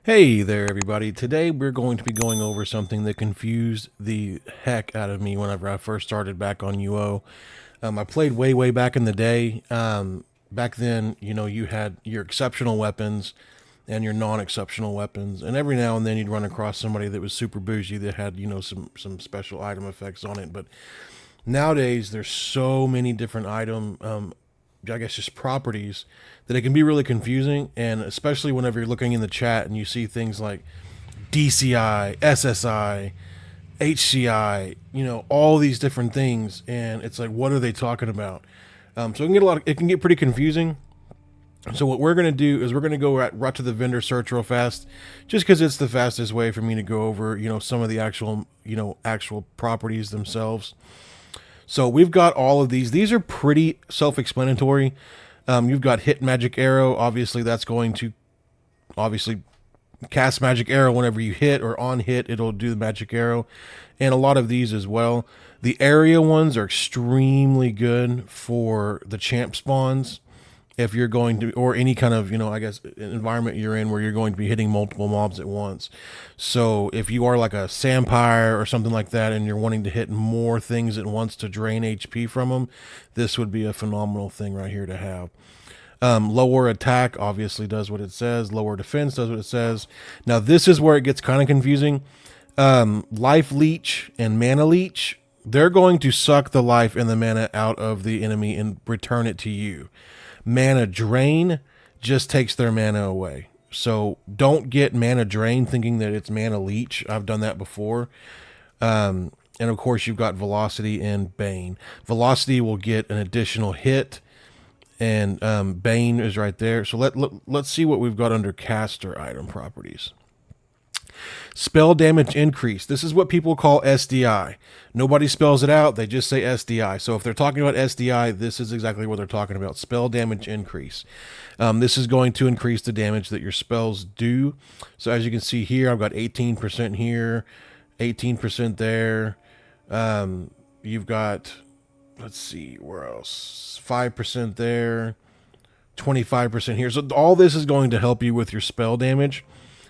Hey there, everybody. Today we're going to be going over something that confused the heck out of me whenever I first started back on UO. I played way back in the day. Back then, you had your exceptional weapons and your non-exceptional weapons, and every now and then you'd run across somebody that was super bougie that had, some special item effects on it. But nowadays, there's so many different I guess just properties that it can be really confusing, and especially whenever you're looking in the chat and you see things like DCI, SSI, HCI, all these different things, and it's like, what are they talking about? So it can get pretty confusing. So what we're going to do is we're going to go right to the vendor search real fast, just because it's the fastest way for me to go over, some of the actual properties themselves. So we've got all of these. These are pretty self-explanatory. You've got hit magic arrow. Obviously, that's going to obviously cast magic arrow whenever you hit, or on hit, it'll do the magic arrow. And a lot of these as well. The area ones are extremely good for the champ spawns. If you're going to, or any kind of, I guess, environment you're in where you're going to be hitting multiple mobs at once. So if you are like a Sampire or something like that and you're wanting to hit more things at once to drain HP from them, this would be a phenomenal thing right here to have. Lower attack obviously does what it says. Lower defense does what it says. Now this is where it gets kind of confusing. Life leech and mana leech, they're going to suck the life and the mana out of the enemy and return it to you. Mana drain just takes their mana away. So don't get mana drain thinking that it's mana leech. I've done that before. And of course you've got velocity and bane. Velocity will get an additional hit, and bane is right there. So let's see what we've got under caster item properties. Spell damage increase. This is what people call SDI. Nobody spells it out. They just say SDI. So if they're talking about SDI, this is exactly what they're talking about. Spell damage increase. This is going to increase the damage that your spells do. So as you can see here, I've got 18% here, 18% there. You've got, let's see, where else? 5% there, 25% here. So all this is going to help you with your spell damage,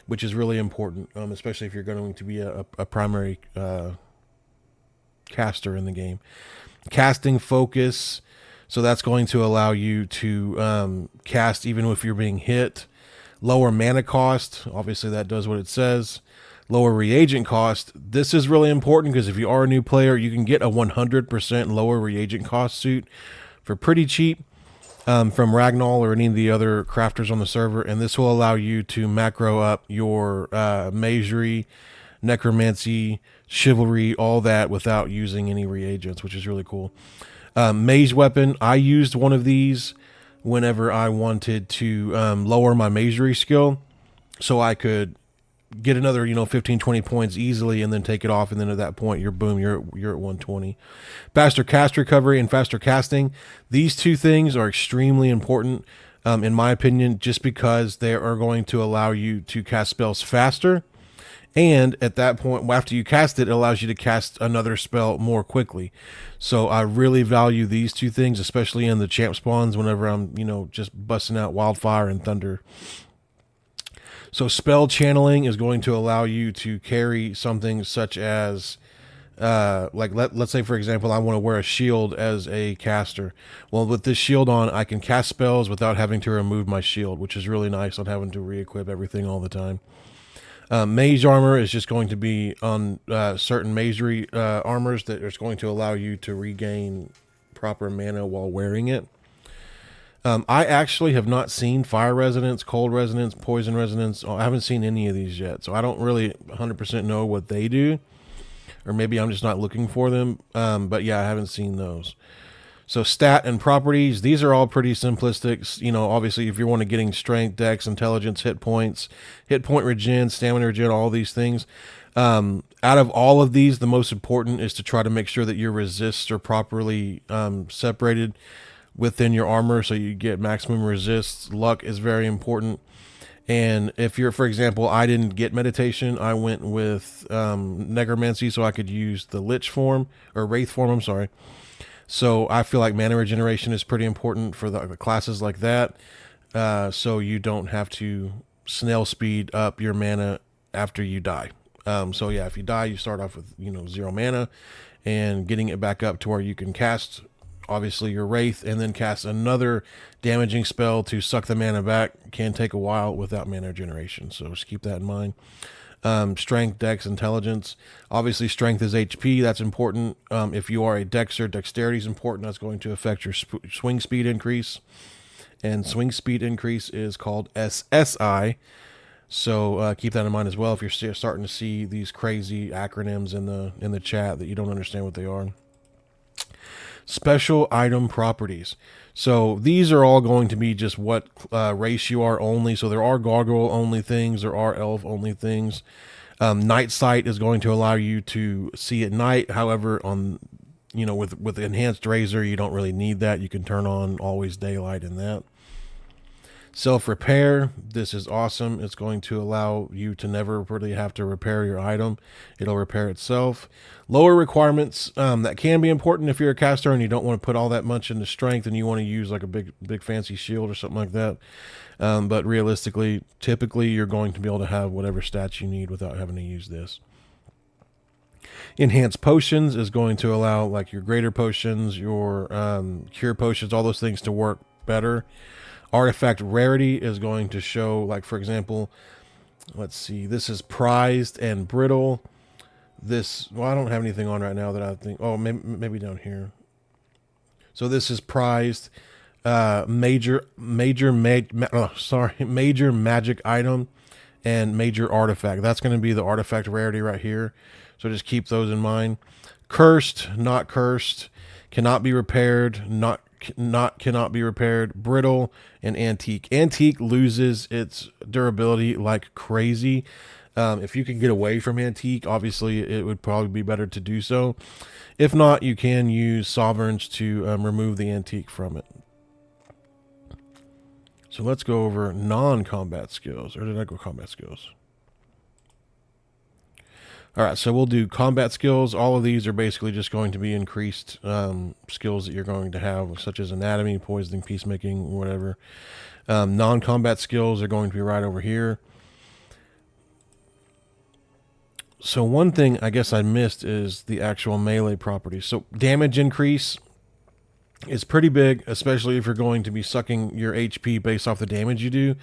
which is really important, especially if you're going to be a primary caster in the game. Casting focus, so that's going to allow you to cast even if you're being hit. Lower mana cost, obviously that does what it says. Lower reagent cost, this is really important because if you are a new player, you can get a 100% lower reagent cost suit for pretty cheap. From Ragnall or any of the other crafters on the server, and this will allow you to macro up your magery, necromancy, chivalry, all that without using any reagents, which is really cool. Mage weapon, I used one of these whenever I wanted to lower my magery skill, so I could get another 15-20 points easily and then take it off, and then at that point you're at 120. Faster cast recovery and faster casting, these two things are extremely important in my opinion, just because they are going to allow you to cast spells faster, and at that point after you cast it, it allows you to cast another spell more quickly. So I really value these two things, especially in the champ spawns whenever I'm just busting out wildfire and thunder. So spell channeling is going to allow you to carry something such as, let's say, for example, I want to wear a shield as a caster. Well, with this shield on, I can cast spells without having to remove my shield, which is really nice, not having to re-equip everything all the time. Mage armor is just going to be on certain magery armors that is going to allow you to regain proper mana while wearing it. I actually have not seen fire resonance, cold resonance, poison resonance. I haven't seen any of these yet, so I don't really 100% know what they do, or maybe I'm just not looking for them. But yeah, I haven't seen those. So stat and properties, these are all pretty simplistic. Obviously, if you're wanting getting strength, dex, intelligence, hit points, hit point regen, stamina regen, all these things. Out of all of these, the most important is to try to make sure that your resists are properly separated within your armor, so you get maximum resists. Luck is very important. And if you're, for example, I didn't get meditation, I went with necromancy, so I could use the lich form, or wraith form, I'm sorry. So I feel like mana regeneration is pretty important for the classes like that. So you don't have to snail speed up your mana after you die. So yeah, if you die, you start off with 0 mana, and getting it back up to where you can cast obviously your Wraith and then cast another damaging spell to suck the mana back can take a while without mana generation. So just keep that in mind. Strength, Dex, Intelligence. Obviously, Strength is HP. That's important. If you are a Dexter, Dexterity is important. That's going to affect your swing speed increase. And swing speed increase is called SSI. So keep that in mind as well if you're starting to see these crazy acronyms in the chat that you don't understand what they are. Special item properties. So these are all going to be just what race you are only. So there are gargoyle only things. There are elf only things. Night sight is going to allow you to see at night. However, on with enhanced razor, you don't really need that. You can turn on always daylight in that. Self-repair, this is awesome. It's going to allow you to never really have to repair your item. It'll repair itself. Lower requirements, that can be important if you're a caster and you don't want to put all that much into strength and you want to use like a big fancy shield or something like that. But realistically, typically you're going to be able to have whatever stats you need without having to use this. Enhanced potions is going to allow like your greater potions, your cure potions, all those things to work better. Artifact rarity is going to show, like, for example, let's see, this is prized and brittle. This, well, I don't have anything on right now that I think, oh, maybe down here. So this is prized, major magic item and major artifact. That's going to be the artifact rarity right here. So just keep those in mind. Cursed, not cursed, cannot be repaired, cannot be repaired, brittle, and antique. Antique loses its durability like crazy. If you can get away from antique, obviously it would probably be better to do so. If not, you can use sovereigns to remove the antique from it. So let's go over non-combat skills. Or did I go combat skills? All right, so we'll do combat skills. All of these are basically just going to be increased skills that you're going to have, such as anatomy, poisoning, peacemaking, whatever. Non-combat skills are going to be right over here. So one thing I guess I missed is the actual melee properties. So damage increase is pretty big, especially if you're going to be sucking your HP based off the damage you do.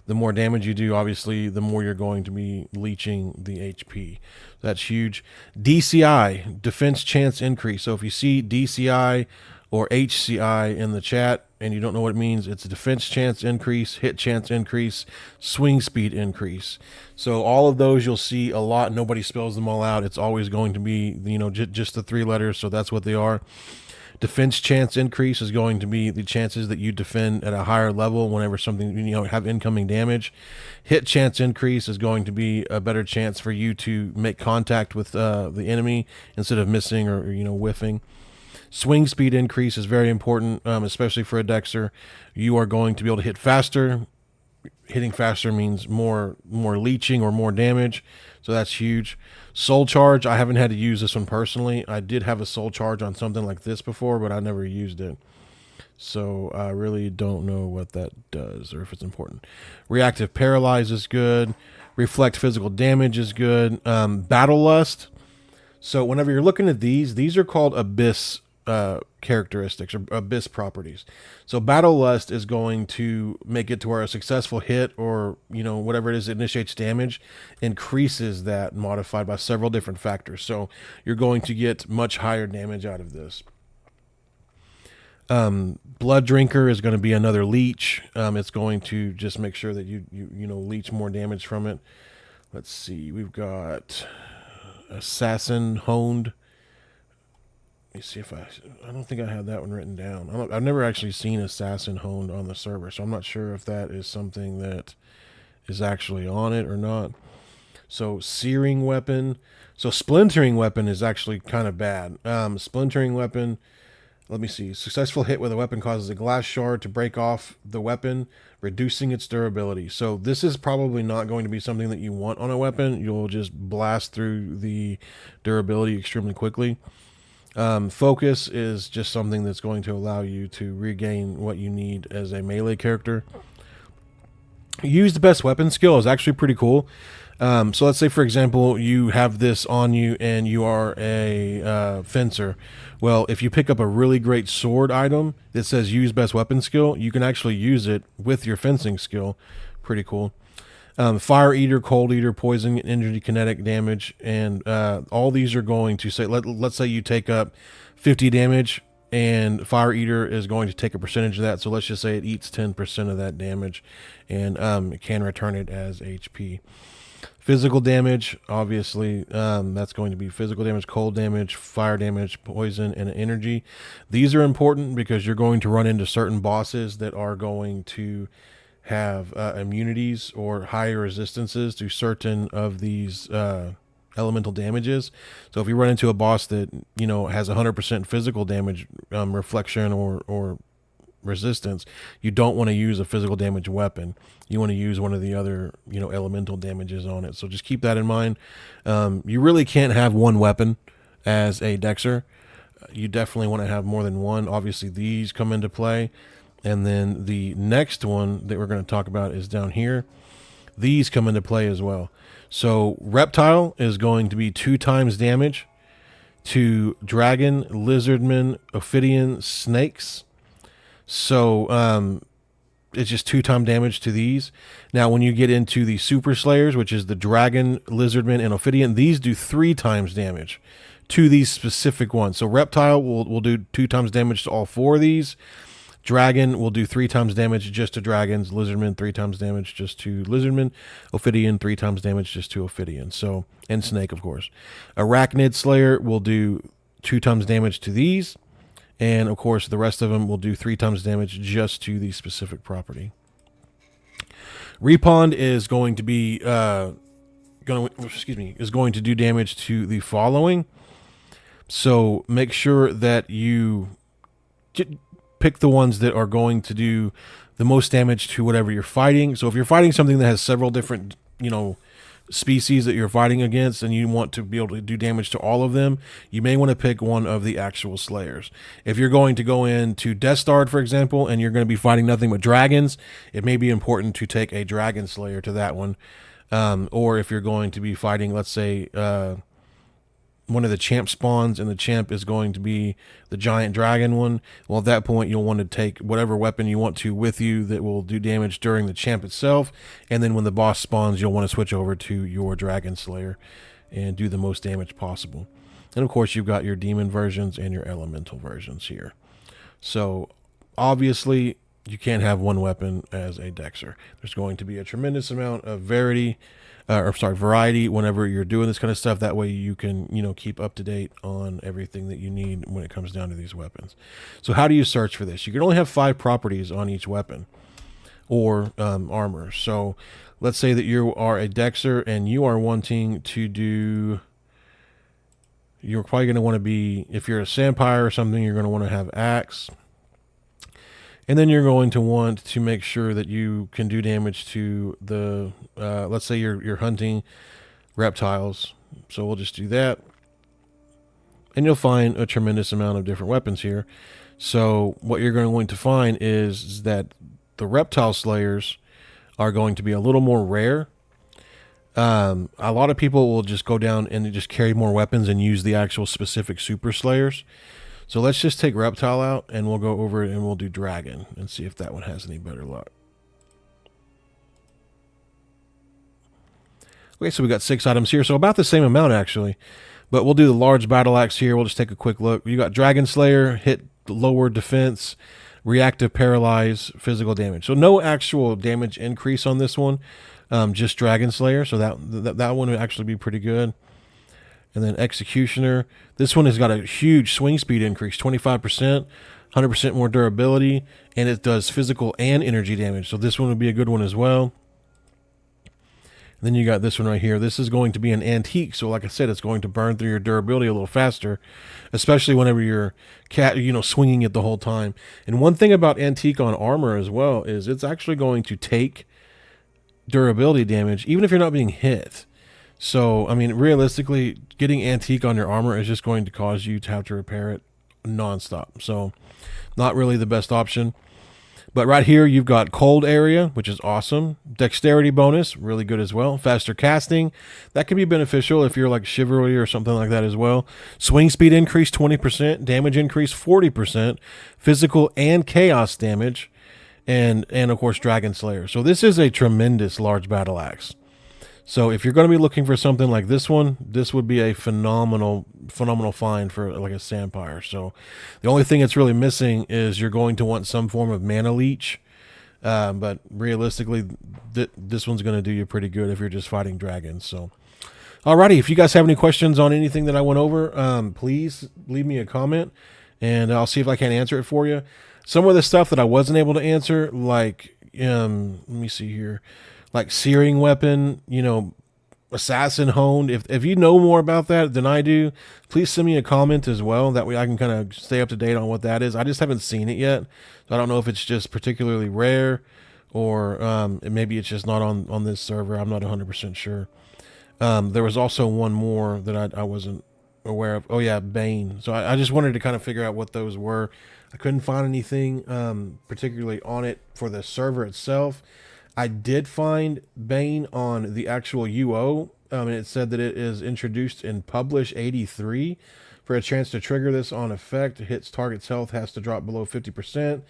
The more damage you do, obviously, the more you're going to be leeching the HP. That's huge. DCI, defense chance increase. So if you see DCI or HCI in the chat and you don't know what it means, it's a defense chance increase, hit chance increase, swing speed increase. So all of those you'll see a lot. Nobody spells them all out. It's always going to be, just the 3 letters. So that's what they are. Defense chance increase is going to be the chances that you defend at a higher level whenever something, have incoming damage. Hit chance increase is going to be a better chance for you to make contact with the enemy instead of missing or whiffing. Swing speed increase is very important, especially for a Dexter. You are going to be able to hit faster. Hitting faster means more leeching or more damage, so that's huge. Soul charge, I haven't had to use this one personally. I did have a soul charge on something like this before, but I never used it. So I really don't know what that does or if it's important. Reactive paralyze is good. Reflect physical damage is good. Battle lust. So whenever you're looking at these are called abyss characteristics or abyss properties. So battle lust is going to make it to where a successful hit or whatever it is that initiates damage increases that, modified by several different factors. So you're going to get much higher damage out of this. Blood drinker is going to be another leech. It's going to just make sure that you leech more damage from it. Let's see, we've got assassin honed. Let me see if I don't think I had that one written down. I've never actually seen assassin honed on the server, so I'm not sure if that is something that is actually on it or not. So searing weapon. So splintering weapon is actually kind of bad. Splintering weapon, let me see. Successful hit with a weapon causes a glass shard to break off the weapon, reducing its durability. So this is probably not going to be something that you want on a weapon. You'll just blast through the durability extremely quickly. Focus is just something that's going to allow you to regain what you need as a melee character. Use the best weapon skill is actually pretty cool. So let's say, for example, you have this on you and you are a fencer. Well, if you pick up a really great sword item that says use best weapon skill, you can actually use it with your fencing skill. Pretty cool. Fire eater, cold eater, poison, energy, kinetic damage, and all these are going to say, let's say you take up 50 damage and fire eater is going to take a percentage of that. So let's just say it eats 10% of that damage, and it can return it as HP. Physical damage, obviously, that's going to be physical damage, cold damage, fire damage, poison, and energy. These are important because you're going to run into certain bosses that are going to have immunities or higher resistances to certain of these elemental damages. So if you run into a boss that, you know, has 100% physical damage, reflection or resistance, you don't want to use a physical damage weapon. You want to use one of the other, you know, elemental damages on it. So just keep that in mind. You really can't have one weapon as a Dexer. You definitely want to have more than one. Obviously, these come into play. And then the next one that we're going to talk about is down here. These come into play as well. So Reptile is going to be 2 times damage to Dragon, Lizardmen, Ophidian, Snakes. So it's just 2 times damage to these. Now, when you get into the Super Slayers, which is the Dragon, Lizardmen, and Ophidian, these do 3 times damage to these specific ones. So Reptile will do 2 times damage to all 4 of these. Dragon will do 3 times damage just to dragons. Lizardman 3 times damage just to lizardmen. Ophidian 3 times damage just to Ophidian. So, and Snake, of course. Arachnid Slayer will do 2 times damage to these, and of course the rest of them will do 3 times damage just to the specific property. Repond is going to be is going to do damage to the following. So make sure that you pick the ones that are going to do the most damage to whatever you're fighting. So if you're fighting something that has several different, you know, species that you're fighting against and you want to be able to do damage to all of them, you may want to pick one of the actual slayers. If you're going to go into Destard, for example, and you're going to be fighting nothing but dragons, it may be important to take a dragon slayer to that one. Or if you're going to be fighting, let's say, one of the champ spawns and the champ is going to be the giant dragon one, well, at that point you'll want to take whatever weapon you want to with you that will do damage during the champ itself, and then when the boss spawns you'll want to switch over to your dragon slayer and do the most damage possible. And of course you've got your demon versions and your elemental versions here. So obviously you can't have one weapon as a Dexer. There's going to be a tremendous amount of variety whenever you're doing this kind of stuff. That way you can, you know, keep up to date on everything that you need when it comes down to these weapons. So how do you search for this? You can only have 5 properties on each weapon or armor. So let's say that you are a Dexer and you are wanting to do, you're probably going to want to be, if you're a Sampire or something, you're going to want to have Axe. And then you're going to want to make sure that you can do damage to the, let's say you're hunting reptiles. So we'll just do that. And you'll find a tremendous amount of different weapons here. So what you're going to find is that the reptile slayers are going to be a little more rare. A lot of people will just go down and just carry more weapons and use the actual specific super slayers. So let's just take Reptile out and we'll go over it and we'll do Dragon and see if that one has any better luck. Okay, so we got 6 items here. So about the same amount actually, but we'll do the large battle axe here. We'll just take a quick look. You got Dragon Slayer, hit lower defense, reactive paralyze, physical damage. So no actual damage increase on this one, just Dragon Slayer. So that one would actually be pretty good. And then Executioner. This one has got a huge swing speed increase, 25%, 100% more durability, and it does physical and energy damage. So this one would be a good one as well. And then you got this one right here. This is going to be an antique. So like I said, it's going to burn through your durability a little faster, especially whenever you're swinging it the whole time. And one thing about antique on armor as well is it's actually going to take durability damage, even if you're not being hit. So, I mean, realistically, getting antique on your armor is just going to cause you to have to repair it nonstop. So, not really the best option. But right here, you've got cold area, which is awesome. Dexterity bonus, really good as well. Faster casting, that can be beneficial if you're like chivalry or something like that as well. Swing speed increase 20%, damage increase 40%, physical and chaos damage, and of course Dragon Slayer. So this is a tremendous large battle axe. So if you're going to be looking for something like this one, this would be a phenomenal find for like a Sandpire. So the only thing it's really missing is you're going to want some form of mana leech. But realistically, this one's going to do you pretty good if you're just fighting dragons. So, alrighty, if you guys have any questions on anything that I went over, please leave me a comment, and I'll see if I can answer it for you. Some of the stuff that I wasn't able to answer, like, let me see here. Like searing weapon, assassin honed. If you know more about that than I do, please send me a comment as well. That way I can kind of stay up to date on what that is. I just haven't seen it yet. So I don't know if it's just particularly rare or maybe it's just not on this server. I'm not 100% sure. There was also one more that I wasn't aware of. Oh yeah, Bane. So I just wanted to kind of figure out what those were. I couldn't find anything particularly on it for the server itself. I did find Bane on the actual UO, and it said that it is introduced in Publish 83. For a chance to trigger this on effect, hits target's health has to drop below 50%.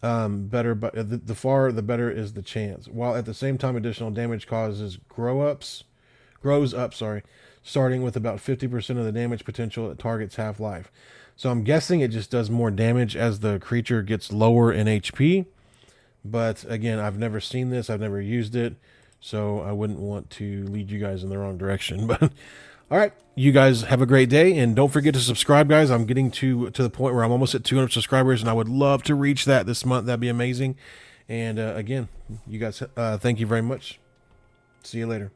Better, but the better is the chance. While at the same time, additional damage causes grows up, starting with about 50% of the damage potential at target's half-life. So I'm guessing it just does more damage as the creature gets lower in HP. But again, I've never seen this. I've never used it. So I wouldn't want to lead you guys in the wrong direction. But all right, you guys have a great day. And don't forget to subscribe, guys. I'm getting to the point where I'm almost at 200 subscribers. And I would love to reach that this month. That'd be amazing. And again, you guys, thank you very much. See you later.